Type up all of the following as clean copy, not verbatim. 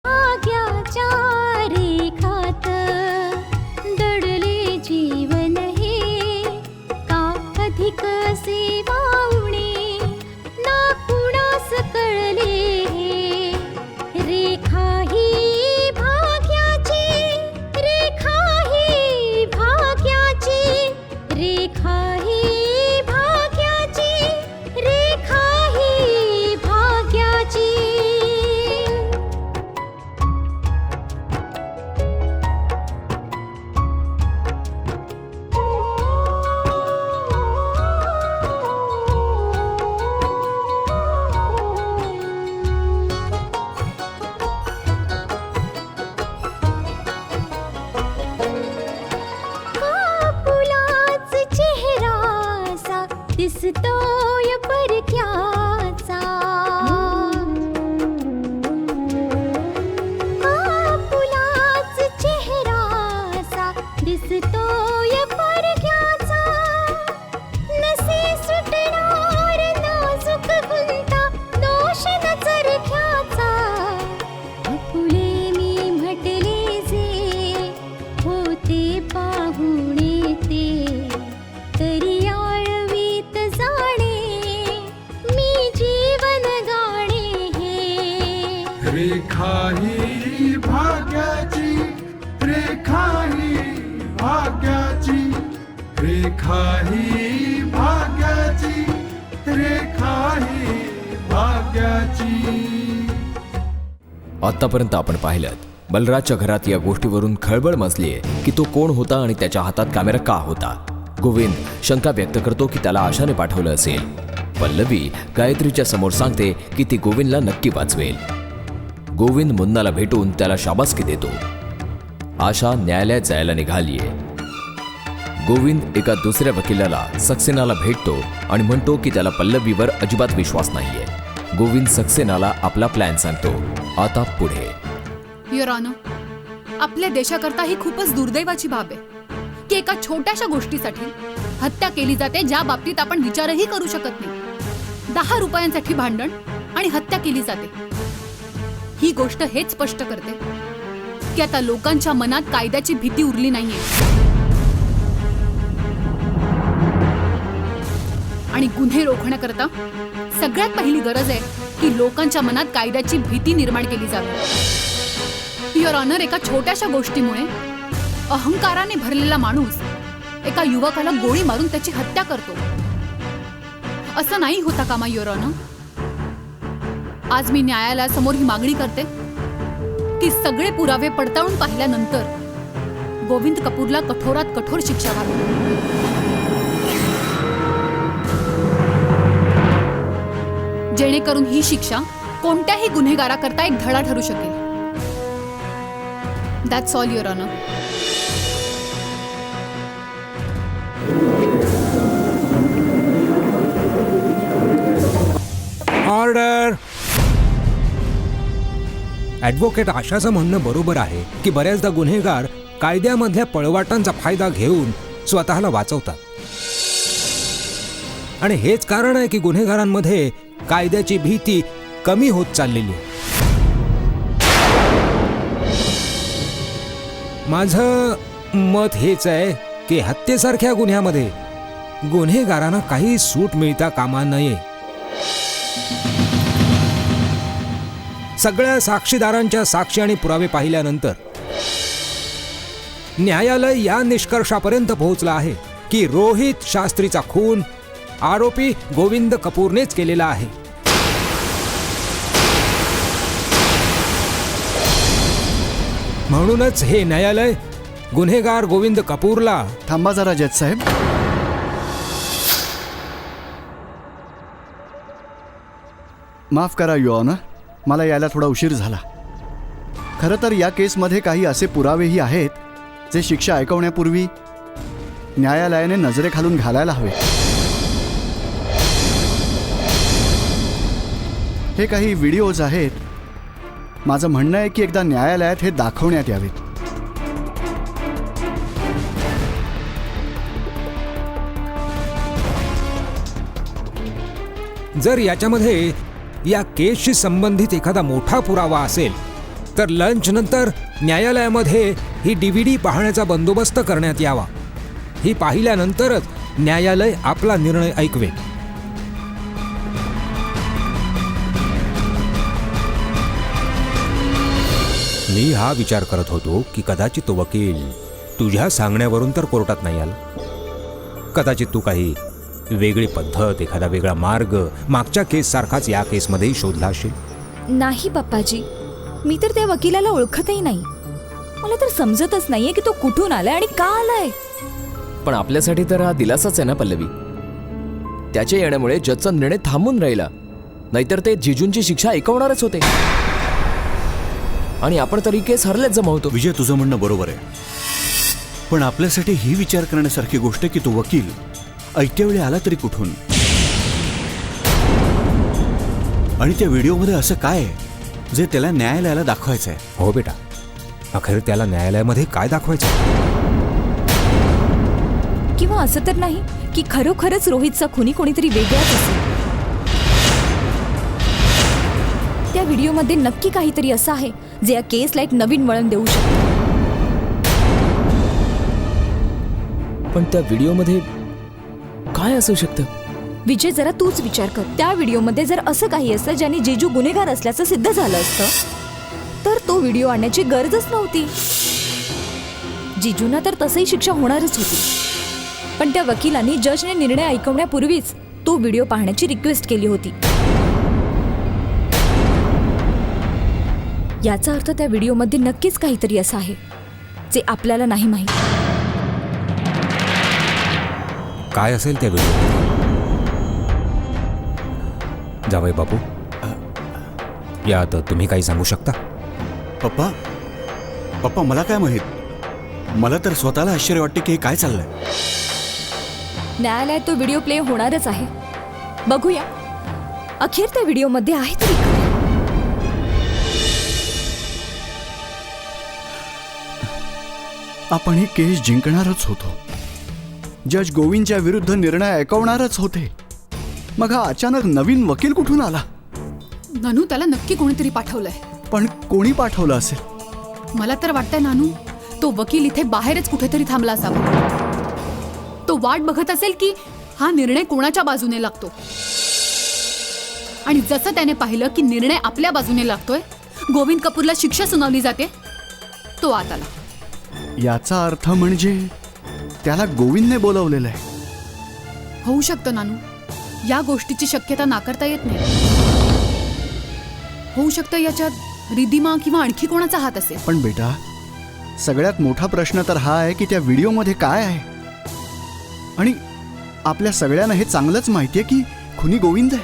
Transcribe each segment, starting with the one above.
भाग्याच्या रेखात दडले जीवन हे, का अधिक सेवा उणे ना कुणास कळले हे. रेखा ही भाग्याची, रेखा ही भाग्याची, रेखा ही भाग्याची, रेखा ही भाग्याची. कापुलाच चेहरासा दिसतोय परक्याचा, कापुलाच चेहरासा दिसतोय परक्याचा. नसे सुटणार नाजूक गुंता दोष न चरख्याचा. फुले मी म्हटले जे होते पाहुणे ते, तरी आळवीत जाणे मी जीवन गाणे हे. रेखा ही भाग्याची, रेखा ही भाग्याची, रेखा ही भाग्याची, रेखा ही भाग्याची. आतापर्यंत आपण पाहिलं बलराजच्या घरात या गोष्टीवरून खळबळ मचलीये की तो कोण होता आणि त्याच्या हातात कॅमेरा का होता. गोविंद शंका व्यक्त करतो की त्याला आशाने पाठवलं असेल. पल्लवी गायत्रीच्या समोर सांगते की ती गोविंदला नक्की वाचवेल. गोविंद मुन्नाला भेटून त्याला शाबासकी देतो. आशा न्यायालयात जायला निघालीये. गोविंद एका दुसऱ्या वकिलाला सक्सेनाला भेटतो आणि म्हणतो की त्याला पल्लवीवर अजिबात विश्वास नाहीये. गोविंद सक्सेनाला आपला प्लॅन सांगतो. आता पुढे. युअर ऑनर, आपल्या देशाकरता ही खूपच दुर्दैवाची बाब आहे की एका छोट्याशा गोष्टीसाठी हत्या केली जाते, ज्या बाबतीत आपण विचारही करू शकत नाही. 10 रुपयांसाठी भांडण आणि हत्या केली जाते. ही गोष्ट हेच स्पष्ट करते की आता लोकांच्या मनात कायद्याची भीती उरली नाहीये. आणि गुन्हे रोखण्याकरता सगळ्यात पहिली गरज आहे की लोकांच्या मनात कायद्याची भीती निर्माण केली जावी. युअर ऑनर, एका छोट्याशा गोष्टीमुळे अहंकाराने भरलेला माणूस एका युवकाला गोळी मारून त्याची हत्या करतो. असं नाही होता कामा युअर ऑनर. आज मी न्यायालयासमोर ही मागणी करते की सगळे पुरावे पडताळून पाहिल्यानंतर गोविंद कपूरला कठोरात कठोर शिक्षा व्हावी. जेणेकरून ही शिक्षा कोणत्याही गुन्हेगाराकरता एक धडा ठरू शकेल. That's all your honour. Order. Advocate आशाचं म्हणणं बरोबर आहे की बऱ्याचदा गुन्हेगार कायद्यामधल्या पळवाटांचा फायदा घेऊन स्वतःला वाचवतात. आणि हेच कारण आहे की गुन्हेगारांमध्ये कायद्याची भीती कमी होत चाललेली आहे. माझं मत हेच आहे की हत्येसारख्या गुन्ह्यामध्ये गुन्हेगारांना काही सूट मिळता कामा नये. सगळ्या साक्षीदारांच्या साक्षी आणि पुरावे पाहिल्यानंतर न्यायालय या निष्कर्षापर्यंत पोहोचलं आहे की रोहित शास्त्रीचा खून आरोपी गोविंद कपूरनेच केलेला आहे. म्हणूनच हे न्यायालय गुन्हेगार गोविंद कपूरला. थांबा जरा जज साहेब. माफ करा युअर ऑनर, मला यायला थोडा उशीर झाला. खरं तर या केसमध्ये काही असे पुरावेही आहेत जे शिक्षा ऐकवण्यापूर्वी न्यायालयाने नजरेखालून घालायला हवे. हे काही व्हिडिओज आहेत. माझं म्हणणं आहे की एकदा न्यायालयात हे दाखवण्यात यावेत. जर याच्यामध्ये या केसशी संबंधित एखादा मोठा पुरावा असेल तर लंच नंतर न्यायालयामध्ये ही DVD पाहण्याचा बंदोबस्त करण्यात यावा. ही पाहिल्यानंतरच न्यायालय आपला निर्णय ऐकवेल. मी हा विचार करत होतो की कदाचित तो वकील तुझ्या सांगण्यावरून तर कोर्टात नाही आला. कदाचित तू काही वेगळी पद्धत, एखादा वेगळा मार्ग मागच्या केस सारखाच या केसमध्ये शोधला असेल. नाही पप्पाजी, मी तर त्या वकिलाला ओळखतही नाही. मला तर समजतच नाहीये की तो कुठून आलाय आणि का आलाय. पण आपल्यासाठी तर हा दिलासाच आहे ना पल्लवी. त्याच्या येण्यामुळे जजचा निर्णय थांबून राहिला, नाहीतर ते जिजूंची शिक्षा ऐकवणारच होते आणि आपण तरी केस हरलेच जमावतो. विजय, तुझं म्हणणं बरोबर आहे, पण आपल्यासाठी ही विचार करण्यासारखी गोष्ट आहे की तो वकील ऐत्या वेळी आला तरी कुठून, आणि त्या व्हिडिओमध्ये असं काय आहे जे त्याला न्यायालयाला दाखवायचं आहे. हो बेटा, अखेर त्याला न्यायालयामध्ये काय दाखवायचं. किंवा असं तर नाही की खरोखरच रोहितचा खुनी कोणीतरी वेगळाच असेल. त्या व्हिडिओमध्ये नक्की काहीतरी असं आहे जे या केसला एक नवीन वळण देऊ शकतं. पण त्या व्हिडिओमध्ये काय असू शकतं. विजय, जरा तूच विचार कर. त्या व्हिडिओमध्ये जर असं काही असतं ज्याने जेजू गुन्हेगार असल्याचं सिद्ध झालं असतं तर तो व्हिडिओ आणण्याची गरजच नव्हती. जिजूंना तर तसंही शिक्षा होणारच होती, पण त्या वकिलांनी जजने निर्णय ऐकवण्यापूर्वीच तो व्हिडिओ पाहण्याची रिक्वेस्ट केली होती. याचा अर्थ त्या व्हिडिओमध्ये नक्कीच काहीतरी असं आहे जे आपल्याला नाही माहीत. काय असेल त्या व्हिडिओ. जावई बापू, यात तुम्ही काही सांगू शकता. पप्पा पप्पा मला काय माहित. मला तर स्वतःला आश्चर्य वाटते की हे काय चाललंय. न्यायालयात तो व्हिडिओ प्ले होणारच आहे. बघूया अखेर त्या व्हिडिओमध्ये आहे तरी काय. आपण ही केस जिंकणारच होतो. जज गोविंदच्या विरुद्ध निर्णय ऐकवणारच होते. मग हा अचानक नवीन वकील कुठून आला. नानू, त्याला नक्की कोणीतरी पाठवलंय. पण कोणी पाठवलं असेल. मला तर वाटतंय नानू, तो वकील इथे बाहेरच कुठेतरी थांबला असावा. तो वाट बघत असेल की हा निर्णय कोणाच्या बाजूने लागतो, आणि जसं त्याने पाहिलं की निर्णय आपल्या बाजूने लागतोय, गोविंद कपूरला शिक्षा सुनावली जाते, तो आत आला. याचा अर्थ म्हणजे त्याला गोविंदने बोलवलेलं आहे. होऊ शकतं नानू, या गोष्टीची शक्यता नाकारता येत नाही. होऊ शकतं याच्यात रिधिमा किंवा आणखी कोणाचा हात असेल. पण बेटा, सगळ्यात मोठा प्रश्न तर हा आहे की त्या व्हिडिओमध्ये काय आहे. आणि आपल्या सगळ्यांना हे चांगलंच माहितीये की खुनी गोविंद आहे.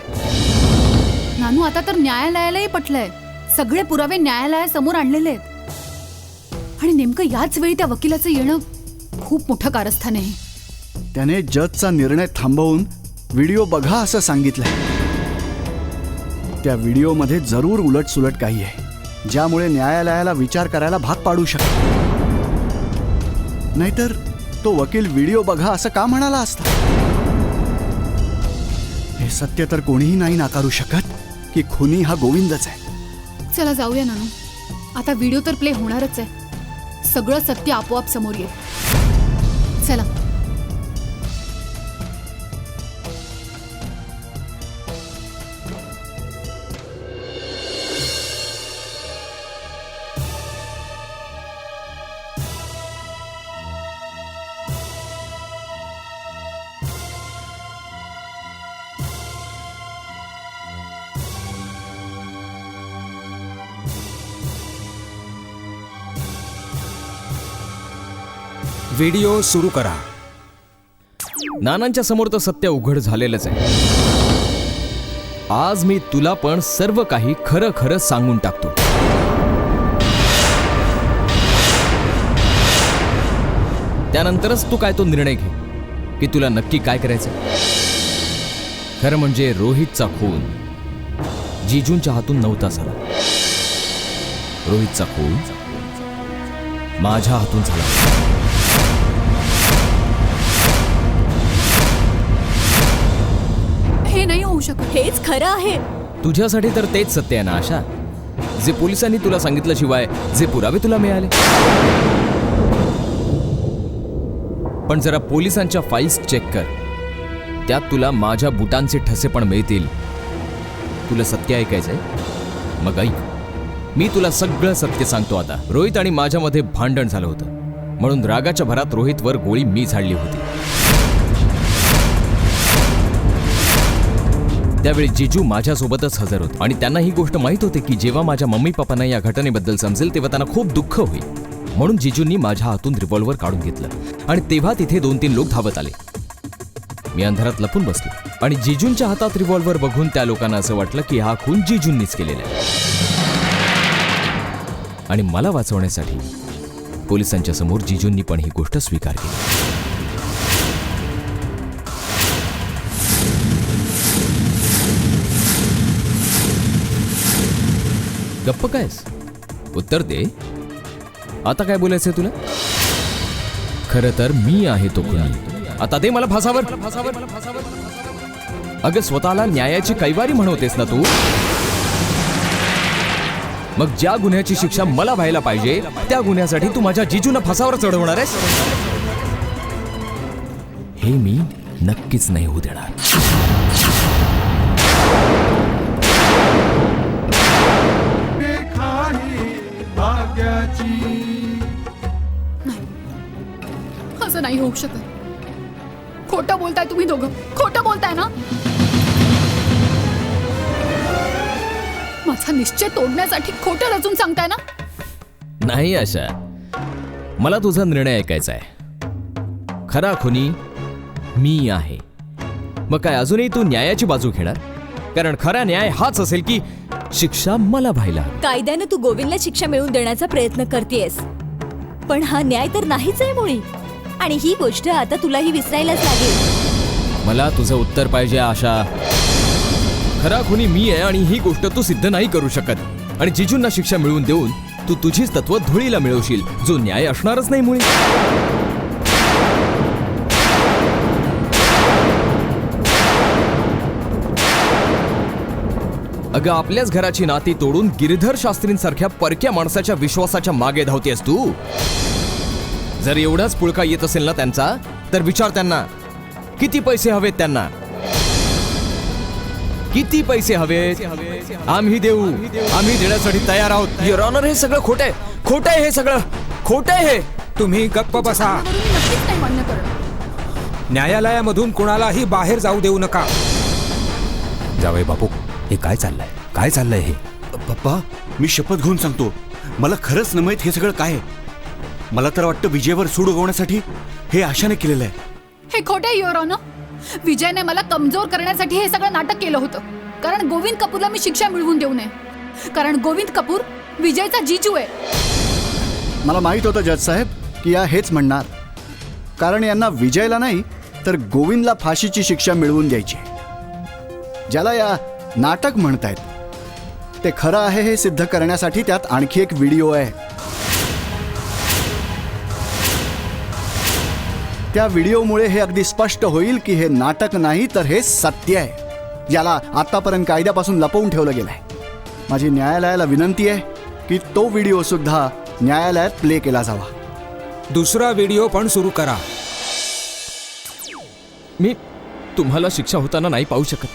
नानू, आता तर न्यायालयालाही पटलंय. सगळे पुरावे न्यायालयासमोर आणलेले आहेत, आणि नेमकं याच वेळी त्या वकिलाचं येणं खूप मोठं कारस्थान आहे. त्याने जजचा निर्णय थांबवून व्हिडिओ बघा असं सांगितलंय. त्या व्हिडिओमध्ये जरूर उलटसुलट काही आहे ज्यामुळे न्यायालयाला विचार करायला भाग पाडू शकतो. नाहीतर तो वकील व्हिडिओ बघा असं का म्हणाला असता. हे सत्य तर कोणीही नाही नाकारू शकत की खुनी हा गोविंदच आहे. चला जाऊया नानू, आता व्हिडिओ तर प्ले होणारच आहे. सगळं सत्य आपोआप समोर येईल. चला. व्हिडिओ सुरू करा. नानांच्या समोर तर सत्य उघड झालेलंच आहे. आज मी तुला पण सर्व काही खरं खरं सांगून टाकतो. त्यानंतरच तू काय तो निर्णय घे की तुला नक्की काय करायचं. खरं म्हणजे रोहितचा खून जिजूंच्या हातून नव्हता झाला. रोहितचा खून माझ्या हातून झाला. हे नाही होऊ शकत. हेच खरं आहे. तुझ्यासाठी तर तेच सत्य आहे ना आशा, जे पोलिसांनी तुला सांगितल्याशिवाय जे पुरावे तुला मिळाले. पण जरा पोलिसांच्या फाईल्स चेक कर, त्यात तुला माझ्या बुटांचे ठसे पण मिळतील. तुला सत्य ऐकायचंय? मग ऐक, मी तुला सगळं सत्य सांगतो आता. रोहित आणि माझ्यामध्ये भांडण झालं होतं, म्हणून रागाच्या भरात रोहितवर गोळी मी झाडली होती. त्यावेळी जिजू माझ्यासोबतच हजर होते आणि त्यांना ही गोष्ट माहीत होते की जेव्हा माझ्या मम्मी पप्पांना या घटनेबद्दल समजेल तेव्हा त्यांना खूप दुःख होईल. म्हणून जिजूंनी माझ्या हातून रिव्हॉल्वर काढून घेतलं आणि तेव्हा तिथे 2-3 लोक धावत आले. मी अंधारात लपून बसलो आणि जिजूंच्या हातात रिव्हॉल्वर बघून त्या लोकांना असं वाटलं की हा खून जिजूंनीच केलेला आहे. आणि मला वाचवण्यासाठी पोलिसांच्या समोर जिजूंनी पण ही गोष्ट स्वीकार केली. गप्प कायस? उत्तर दे. आता काय बोलायचंय तुला? खरं तर मी आहे तो खुनी. आता दे मला फासावर. अगं स्वतःला न्यायाची कैवारी म्हणवतेस ना तू? मग ज्या गुन्ह्याची शिक्षा मला व्हायला पाहिजे त्या गुन्ह्यासाठी तू माझ्या जिजूंना फासावर चढवणार आहेस? हे मी नक्कीच नाही होऊ देणार. रेखा ही भाग्याची. असं नाही होऊ शकत. खोटं बोलताय तुम्ही दोघं. खोटं बोलताय ना? माझा निश्चय तोडण्यासाठी खोटं रचून सांगताय ना? नाही आशा, मला तुझा निर्णय ऐकायचा आहे. खरा खुनी मी आहे. मग काय अजूनही तू न्यायाची बाजू घेणार? कारण खरा न्याय हाच असेल की शिक्षा मला व्हायला हवी. कायद्याने तू गोविंदला शिक्षा मिळवून देण्याचा प्रयत्न करतेयस, पण हा न्याय तर नाहीच आहे मुळी. आणि ही गोष्ट आता तुलाही विसरायलाच लागेल. मला तुझं उत्तर पाहिजे आशा. खरा खुनी मी आहे आणि ही गोष्ट तू सिद्ध नाही करू शकत. आणि जिजूंना शिक्षा मिळवून देऊन तू तुझीच तत्व धुळीला मिळवशील, जो न्याय असणारच नाही मुळी. अगं आपल्याच घराची नाती तोडून गिरीधर शास्त्रींसारख्या परक्या माणसाच्या विश्वासाच्या मागे धावतेस तू. जर एवढाच पुळका येत असेल ना त्यांचा, तर विचार त्यांना किती पैसे हवेत त्यांना. किती पैसे हवेत? आम्ही देऊ. आम्ही देण्यासाठी तयार आहोत. युअर ऑनर, हे सगळं खोटं आहे. खोटं आहे हे सगळं. खोटं आहे हे. तुम्ही गप्प बसा. मी नक्कीच नाही मान्य करत. न्यायालयामधून कुणालाही बाहेर जाऊ देऊ नका. जावई बापू, हे काय चाललंय? काय चाललंय हे? पप्पा, मी शपथ घेऊन सांगतो, मला खरंच न माहीत हे सगळं काय आहे. मला तर वाटतं विजयवर सूड उगवण्यासाठी हे आशाने केलेलं आहे. हे खोटं आहे युअर ऑनर. विजयने मला कमजोर करण्यासाठी हे सगळं नाटक केलं होतं. कारण गोविंद कपूरला मी शिक्षा मिळवून देऊ नये. कारण गोविंद कपूर विजयचा जिजू आहे. मला माहीत होतं जज साहेब की या हेच म्हणणार. कारण यांना विजयला नाही तर गोविंदला फाशीची शिक्षा मिळवून द्यायची. ज्याला या नाटक म्हणतायत ते खरं आहे हे सिद्ध करण्यासाठी त्यात आणखी एक व्हिडिओ आहे. त्या व्हिडिओमुळे हे अगदी स्पष्ट होईल की हे नाटक नाही तर हे सत्य आहे, याला आतापर्यंत कायद्यापासून लपवून ठेवलं गेलंय. माझी न्यायालयाला विनंती आहे की तो व्हिडिओ सुद्धा न्यायालयात प्ले केला जावा. दुसरा व्हिडिओ पण सुरू करा. मी तुम्हाला शिक्षा होताना नाही पाहू शकत.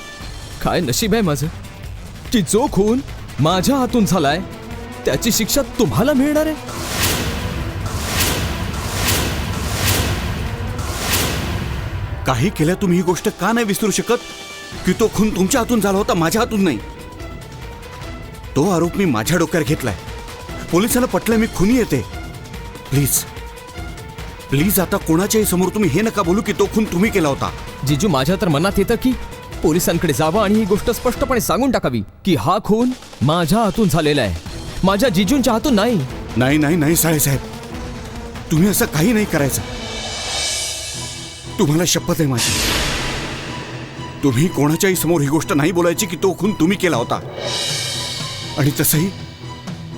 काय नशीब आहे माझं की जो खून माझ्या हातून झालाय त्याची शिक्षा तुम्हाला मिळणार आहे. काही केल्या तुम्ही ही गोष्ट का नाही विसरू शकत की तो खून तुमच्या हातून झाला होता, माझ्या हातून नाही. तो आरोप मी माझ्या डोक्यावर घेतलाय. पोलिसांना पटलं मी खुनी येते. प्लीज प्लीज आता कोणाच्याही समोर तुम्ही हे नका बोलू की तो खून तुम्ही केला होता. जिजू, माझ्या तर मनात येतं की पोलिसांकडे जावं आणि ही गोष्ट स्पष्टपणे सांगून टाकावी की हा खून माझ्या हातून झालेला आहे, माझ्या जिजूंच्या हातून नाही. नाही नाही नाही साहेब, तुम्ही असं काही नाही करायचं. तुम्हाला शपथ आहे माझी. तुम्ही कोणाच्याही समोर ही गोष्ट नाही बोलायची की तो खून तुम्ही केला होता. आणि तसंही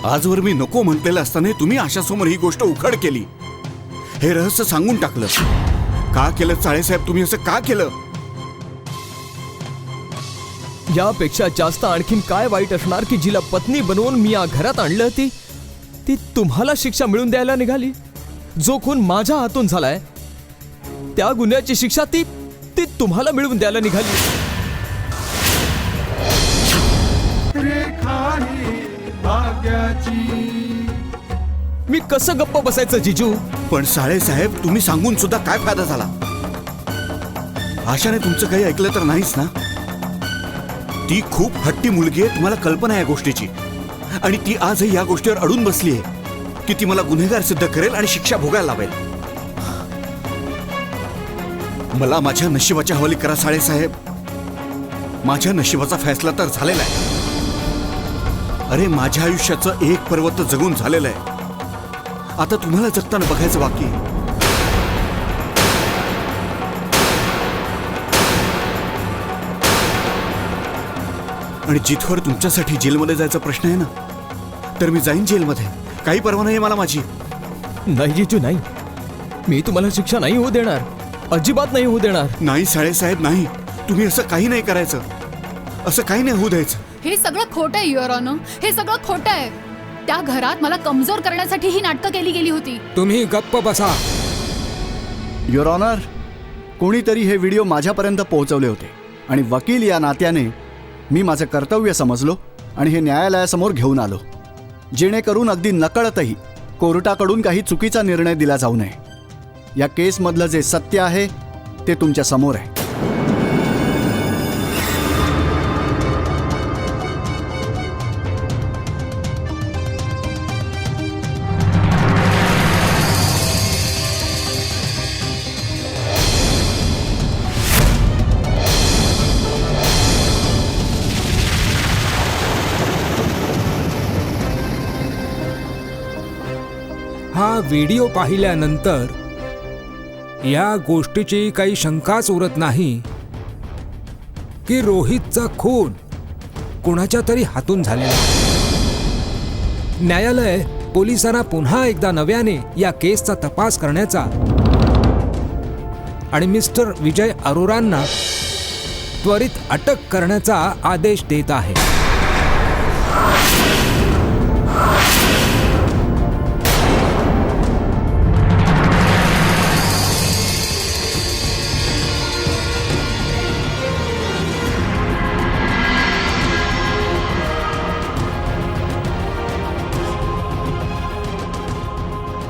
आजवर मी नको म्हटलेलं असताना तुम्ही आशासमोर ही गोष्ट उघड केली. हे रहस्य सांगून टाकलं. का केलं साहेब तुम्ही असं का केलं? यापेक्षा जास्त आणखीन काय वाईट असणार की जिला पत्नी बनवून मी या घरात आणलं ती तुम्हाला शिक्षा मिळून द्यायला निघाली. जो खून माझ्या हातून झालाय त्या गुन्ह्याची शिक्षा ती तुम्हाला मिळवून द्यायला निघाली. रेखा ही भाग्याची. मी कसं गप्प बसायचं जिजू? पण साहेब तुम्ही सांगून सुद्धा काय फायदा झाला? आशाने तुमचं काही ऐकलं तर नाहीच ना? ती खूप हट्टी मुलगी आहे, तुम्हाला कल्पना आहे या गोष्टीची. आणि ती आजही या गोष्टीवर अडून बसली आहे की ती मला गुन्हेगार सिद्ध करेल आणि शिक्षा भोगायला लावेल. मला माझ्या नशिबाच्या हवाली करा साहेब. माझ्या नशिबाचा फैसला तर झालेला आहे. अरे माझ्या आयुष्याचं एक पर्व तर जगून झालेलं आहे. आता तुम्हाला जगताना बघायचं बाकी आहे. आणि जिथवर तुमच्यासाठी जेलमध्ये जायचा प्रश्न आहे ना, तर मी जाईन जेलमध्ये. काही पर्वा नाही मला माझी. नाही जिजू नाही, मी तुम्हाला शिक्षा नाही होऊ देणार, अजिबात नाही होऊ देणार. नाही साहेब नाही. तुम्ही असं काही नाही करायचं, असं काही नाही होऊ द्यायचं. हे सगळं खोटं आहे युअर ऑनर, हे सगळं खोटं आहे. त्या घरात मला कमजोर करण्यासाठी ही नाटकं केली गेली होती. तुम्ही गप्प बसा. युअर ऑनर, कोणीतरी हे व्हिडिओ माझ्यापर्यंत पोहोचवले होते आणि वकील या नात्याने मी माझं कर्तव्य समजलो आणि हे न्यायालयासमोर घेऊन आलो, जेणेकरून अगदी नकळतही कोर्टाकडून काही चुकीचा निर्णय दिला जाऊ नये. या केसमधलं जे सत्य आहे ते तुमच्या समोर आहे. हा व्हिडिओ पाहिल्यानंतर या गोष्टीची काही शंकाच उरत नाही की रोहितचा खून कोणाच्या तरी हातून झालेला. न्यायालय पोलिसांना पुन्हा एकदा नव्याने या केसचा तपास करण्याचा आणि मिस्टर विजय अरोरांना त्वरित अटक करण्याचा आदेश देत आहे.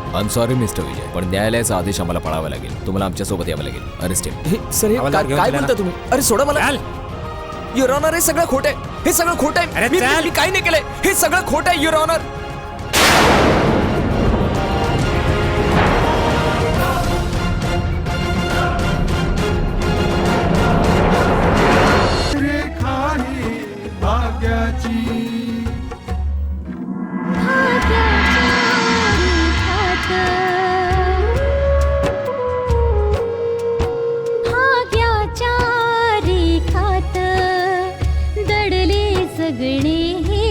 आय एम सॉरी मिस्टर विजय, पण न्यायालयाचा आदेश आम्हाला पाळावा लागेल. तुम्हाला आमच्यासोबत यावं लागेल. अरेस्टेड. सर हे काय बोलता तुम्ही? अरे सोडा मला. युअर ऑनर, हे सगळं खोटं आहे, हे सगळं खोटं आहे. मी काही नाही केलंय, हे सगळं खोटं आहे युअर ऑनर. रेखा ही भाग्याची. भाग्याच्या रेखात दडले जगणे हे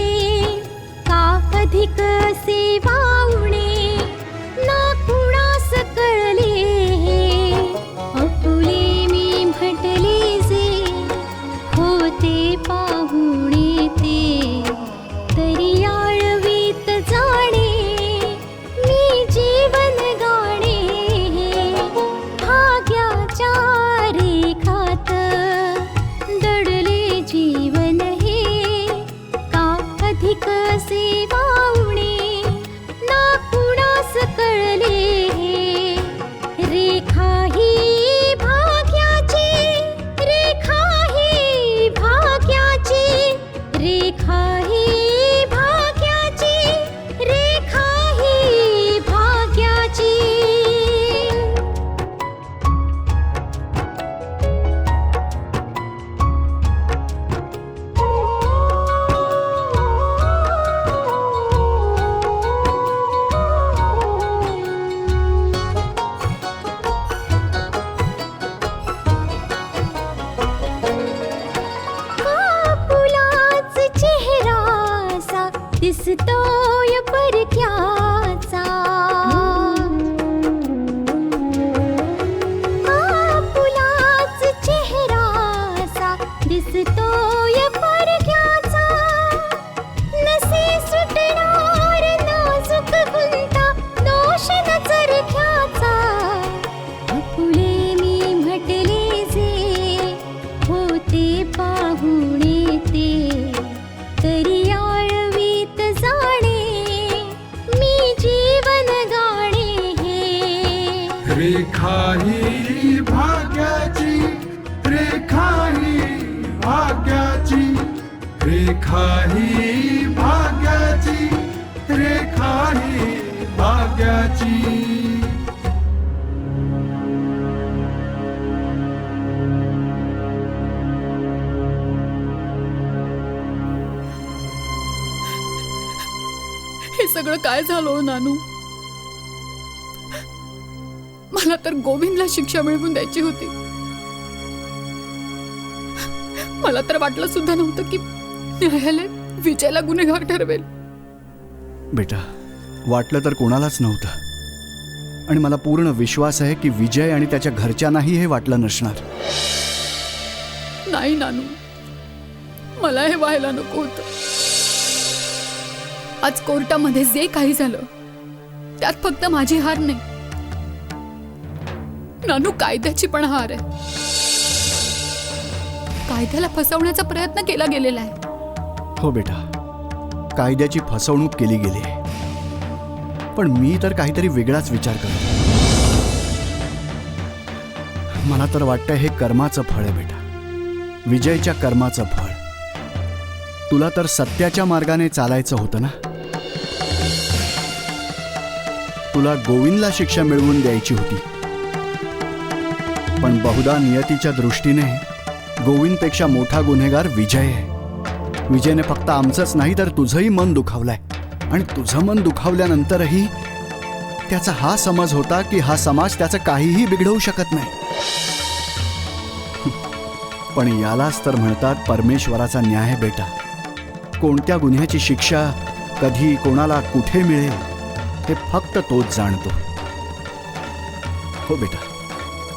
का अधिक सेवावणे ना कुणास कळले हे. अपुले मी म्हटले जे होते पाहुणे ते तरी आळवीत जाणे मी जीवन गाणे. भाग्याच्या रेखात दडले जीवन हे का अधिक सेवावणे ना कुणास कळले हे. रेखा ही भाग्याची, रेखा ही भाग्याची, रेखा ही भाग्याची, रेखा ही भाग्याची. कापुलाच चेहरासा दिसतोय परक्याचा. कापुलाच चेहरासा दिसतोय रेखा ही भाग्याची, रेखा ही भाग्याची. हे सगळं काय झालं हो नानू? मला तर गोविंदला शिक्षा मिळवून द्यायची होती. मला तर वाटलं सुद्धा नव्हतं की न्यायालय विजयला गुन्हेगार ठरवेल. बेटा, वाटलं तर कोणालाच नव्हतं. आणि मला पूर्ण विश्वास आहे की विजय आणि त्याच्या घरच्यांनाही हे वाटलं नसणार. नाही नानू, मला हे व्हायला नको होतं. आज कोर्टामध्ये जे काही झालं त्यात फक्त माझी हार नाही, नानू कायद्याची पण हार आहे. कायद्याला फसवण्याचा प्रयत्न केला गेलेला आहे. हो बेटा, कायद्याची फसवणूक केली गेली आहे. पण मी तर काहीतरी वेगळाच विचार करतो. मला तर वाटतं हे कर्माचं फळ आहे बेटा, विजयच्या कर्माचं फळ. तुला तर सत्याच्या मार्गाने चालायचं होतं ना. तुला गोविंदला शिक्षा मिळवून द्यायची होती. पण बहुधा नियतीच्या दृष्टीने गोविंदपेक्षा मोठा गुन्हेगार विजय आहे. विजयने फक्त आमचंच नाही तर तुझंही मन दुखावलंय. आणि तुझं मन दुखावल्यानंतरही त्याचा हा समज होता की हा समाज त्याचं काहीही बिघडवू शकत नाही. पण यालाच तर म्हणतात परमेश्वराचा न्याय बेटा. कोणत्या गुन्ह्याची शिक्षा कधी कोणाला कुठे मिळेल हे फक्त तोच जाणतो. हो बेटा,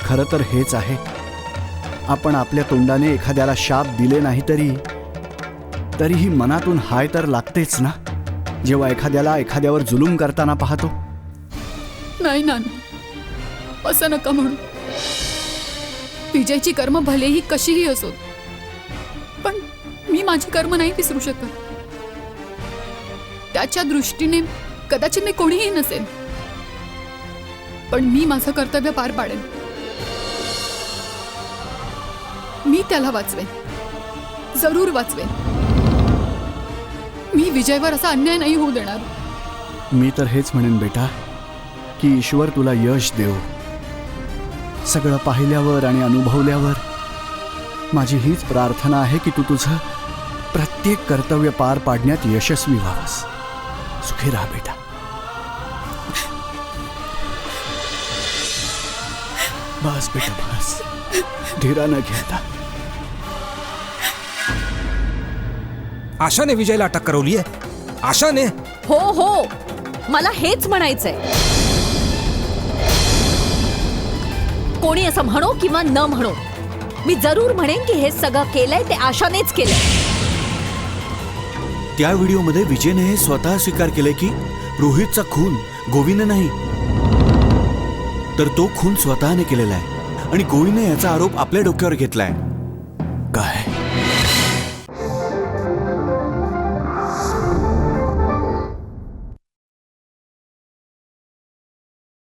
खरं तर हेच आहे. आपण आपल्या तोंडाने एखाद्याला शाप दिले नाही तरीही मनातून हाय तर लागतेच ना, जेव्हा एखाद्यावर जुलूम करताना पाहतो. नाही नानू, असं नका म्हणू. विजयची कर्म भलेही कशीही असोत, पण मी माझी कर्म नाही विसरू शकत. त्याच्या दृष्टीने कदाचित मी कोणीही नसेल, पण मी माझं कर्तव्य पार पाडेन. मी त्याला वाचवेन, जरूर वाचवेन. मी विजयवर असा अन्याय नाही होऊ देणार. मी तर हेच म्हणेन बेटा की ईश्वर तुला यश देव. सगळं पाहिल्यावर आणि अनुभवल्यावर माझी हीच प्रार्थना आहे की तू तुझं प्रत्येक कर्तव्य पार पाडण्यात यशस्वी व्हावंस. सुखी राहा बेटा. बस बेटा बस, धीरानं घेता. आशाने विजयला अटक करवली आहे. आशाने. हो हो, मला हेच म्हणायचंय. कोणी असं म्हणो किंवा न म्हणो, मी जरूर म्हणेन की हे सगळं केलंय ते आशानेच केलंय. त्या व्हिडिओमध्ये विजयने हे स्वतः स्वीकार केले की रोहितचा खून गोविंदने नाही, तर तो खून स्वतःने केलेला आहे आणि गोविंदने याचा आरोप आपल्या डोक्यावर घेतलाय.